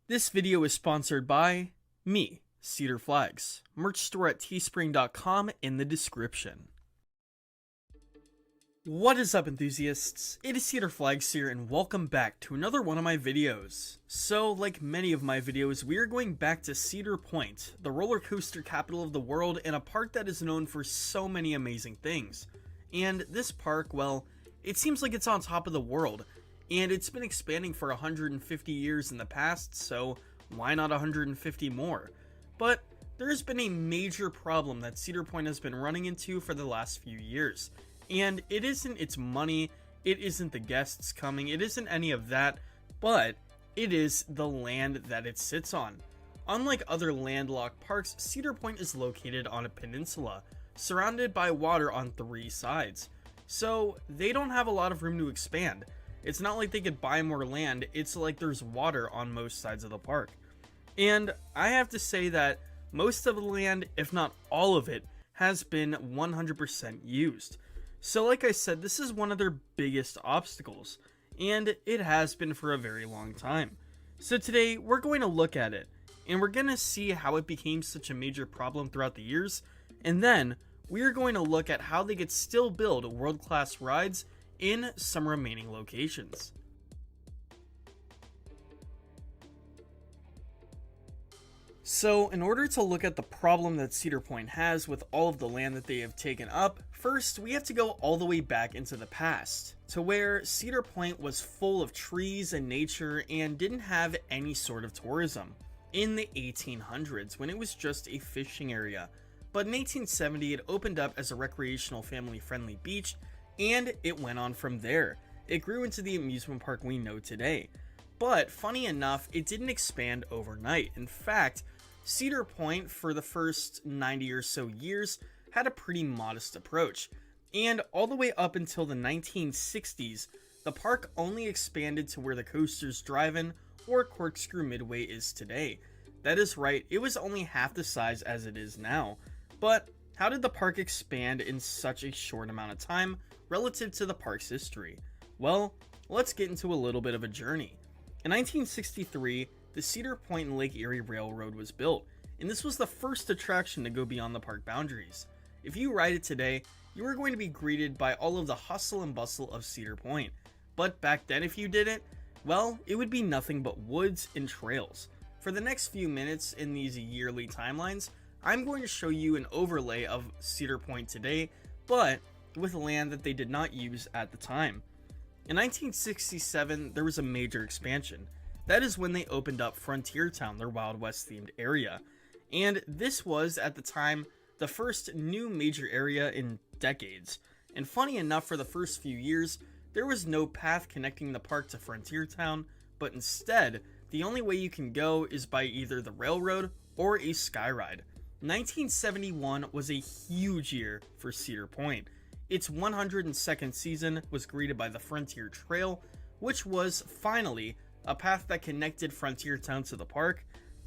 This video is sponsored by me, Cedar Flags. Merch store at teespring.com in the description. What is up, enthusiasts? It is Cedar Flags here, and welcome back to another one of my videos. So, like many of my videos, we are going back to Cedar Point, the roller coaster capital of the world, and a park that is known for so many amazing things. And this park, well, it seems like it's on top of the world, and it's been expanding for 150 years in the past, so why not 150 more? But there has been a major problem that Cedar Point has been running into for the last few years. And it isn't its money, it isn't the guests coming, it isn't any of that, but it is the land that it sits on. Unlike other landlocked parks, Cedar Point is located on a peninsula, surrounded by water on 3 sides. So they don't have a lot of room to expand. It's not like they could buy more land, it's like there's water on most sides of the park. And I have to say that most of the land, if not all of it, has been 100% used. So like I said, this is one of their biggest obstacles, and it has been for a very long time. So today, we're going to look at it, and we're going to see how it became such a major problem throughout the years, and then we are going to look at how they could still build world-class rides in some remaining locations. So, in order to look at the problem that Cedar Point has with all of the land that they have taken up, first we have to go all the way back into the past, to where Cedar Point was full of trees and nature and didn't have any sort of tourism, in the 1800s when it was just a fishing area. But in 1870 it opened up as a recreational family-friendly beach, and it went on from there. It grew into the amusement park we know today. But funny enough, it didn't expand overnight. In fact, Cedar Point for the first 90 or so years had a pretty modest approach, and all the way up until the 1960s, the park only expanded to where the Coasters Drive-In or Corkscrew Midway is today. That is right, it was only half the size as it is now. But how did the park expand in such a short amount of time relative to the park's history? Well, let's get into a little bit of a journey. In 1963, the Cedar Point and Lake Erie Railroad was built, and this was the first attraction to go beyond the park boundaries. If you ride it today, you are going to be greeted by all of the hustle and bustle of Cedar Point. But back then, if you didn't, well, it would be nothing but woods and trails. For the next few minutes in these yearly timelines, I'm going to show you an overlay of Cedar Point today, but with land that they did not use at the time. In 1967, there was a major expansion. That is when they opened up Frontier Town, their Wild West themed area. And this was, at the time, the first new major area in decades. And funny enough, for the first few years, there was no path connecting the park to Frontier Town, but instead, the only way you can go is by either the railroad or a skyride. 1971 was a huge year for Cedar Point. Its 102nd season was greeted by the Frontier Trail, which was finally a path that connected Frontier Town to the park,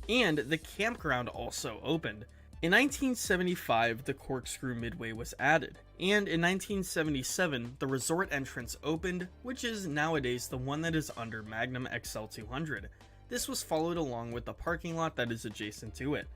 and the campground also opened. In 1975, the Corkscrew Midway was added, and in 1977, the resort entrance opened, which is nowadays the one that is under Magnum XL200. This was followed along with the parking lot that is adjacent to it.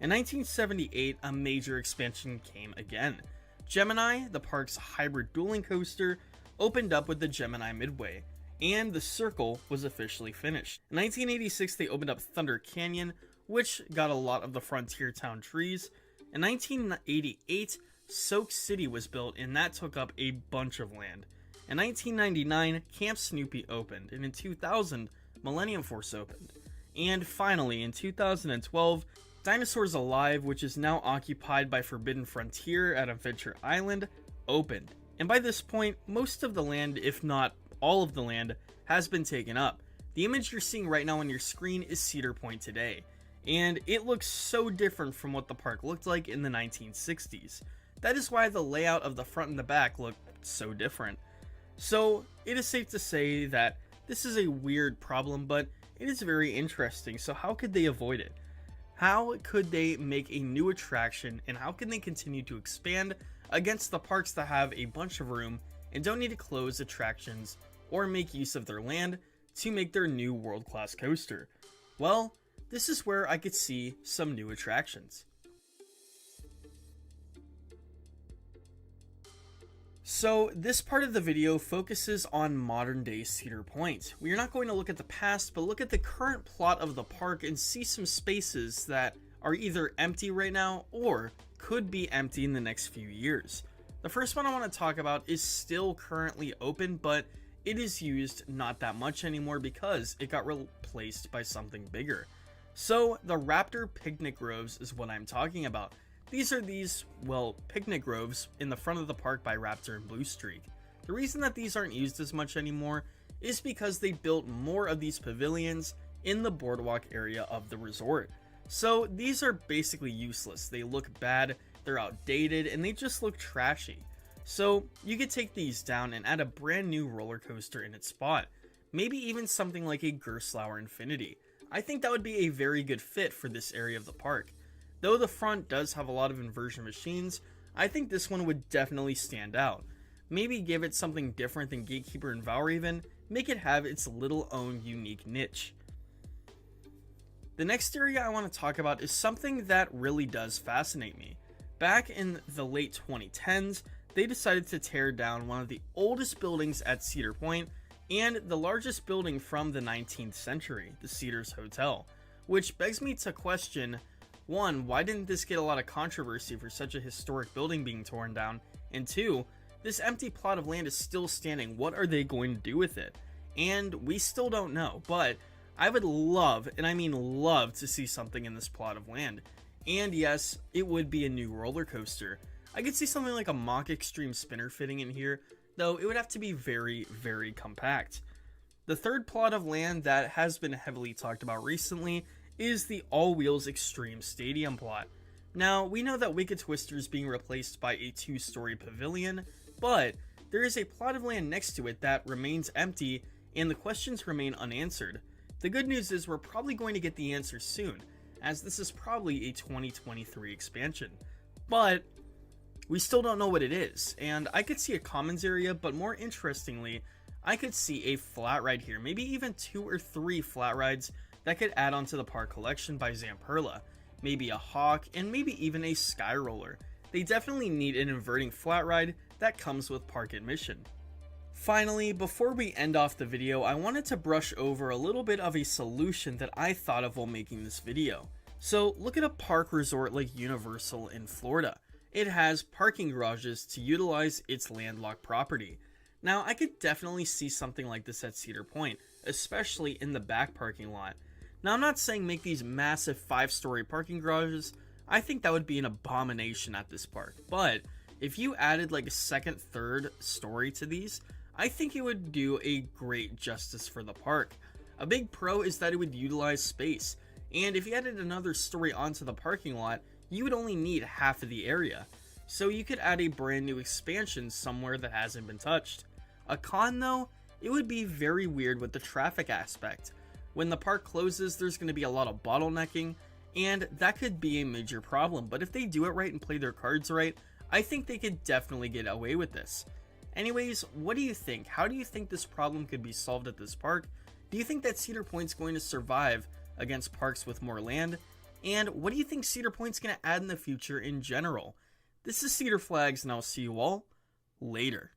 In 1978, a major expansion came again. Gemini, the park's hybrid dueling coaster, opened up with the Gemini Midway, and the circle was officially finished. In 1986, they opened up Thunder Canyon, which got a lot of the Frontier Town trees. In 1988, Soak City was built, and that took up a bunch of land. In 1999, Camp Snoopy opened, and in 2000, Millennium Force opened. And finally, in 2012, Dinosaurs Alive, which is now occupied by Forbidden Frontier at Adventure Island, opened. And by this point, most of the land, if not all of the land, has been taken up. The image you're seeing right now on your screen is Cedar Point today, and it looks so different from what the park looked like in the 1960s. That is why the layout of the front and the back look so different. So it is safe to say that this is a weird problem, but it is very interesting. So how could they avoid it? How could they make a new attraction, and how can they continue to expand against the parks that have a bunch of room and don't need to close attractions or make use of their land to make their new world-class coaster? Well, this is where I could see some new attractions. So this part of the video focuses on modern day Cedar Point. We are not going to look at the past, but look at the current plot of the park and see some spaces that are either empty right now or could be empty in the next few years. The first one I want to talk about is still currently open, but it is used not that much anymore because it got replaced by something bigger. So the Raptor Picnic Groves is what I'm talking about. These are picnic groves in the front of the park by Raptor and Blue Streak. The reason that these aren't used as much anymore is because they built more of these pavilions in the boardwalk area of the resort. So these are basically useless. They look bad, they're outdated, and they just look trashy. So you could take these down and add a brand new roller coaster in its spot. Maybe even something like a Gerstlauer Infinity. I think that would be a very good fit for this area of the park. Though the front does have a lot of inversion machines, I think this one would definitely stand out. Maybe give it something different than Gatekeeper and Valraven, make it have its little own unique niche. The next area I want to talk about is something that really does fascinate me. Back in the late 2010s, they decided to tear down one of the oldest buildings at Cedar Point and the largest building from the 19th century, the Cedars Hotel, which begs me to question, one, why didn't this get a lot of controversy for such a historic building being torn down? And two, this empty plot of land is still standing. What are they going to do with it? And we still don't know, but I would love, and I mean love, to see something in this plot of land. And yes, it would be a new roller coaster. I could see something like a Mach Extreme Spinner fitting in here, though it would have to be very, very compact. The third plot of land that has been heavily talked about recently is the all-wheels Extreme Stadium plot. Now, we know that Wicked Twister is being replaced by a 2-story pavilion, but there is a plot of land next to it that remains empty, and the questions remain unanswered. The good news is we're probably going to get the answer soon, as this is probably a 2023 expansion. But we still don't know what it is, and I could see a commons area, but more interestingly, I could see a flat ride here, maybe even 2 or 3 flat rides that could add on to the park collection by Zamperla, maybe a Hawk, and maybe even a Sky Roller. They definitely need an inverting flat ride that comes with park admission. Finally, before we end off the video, I wanted to brush over a little bit of a solution that I thought of while making this video. So look at a park resort like Universal in Florida. It has parking garages to utilize its landlocked property. Now, I could definitely see something like this at Cedar Point, especially in the back parking lot. Now, I'm not saying make these massive 5-story parking garages. I think that would be an abomination at this park. But if you added like a second, third story to these, I think it would do a great justice for the park. A big pro is that it would utilize space. And if you added another story onto the parking lot, you would only need half of the area. So you could add a brand new expansion somewhere that hasn't been touched. A con though, it would be very weird with the traffic aspect. When the park closes, there's going to be a lot of bottlenecking, and that could be a major problem. But if they do it right and play their cards right, I think they could definitely get away with this. Anyways, what do you think? How do you think this problem could be solved at this park? Do you think that Cedar Point's going to survive against parks with more land? And what do you think Cedar Point's going to add in the future in general? This is Cedar Flags, and I'll see you all later.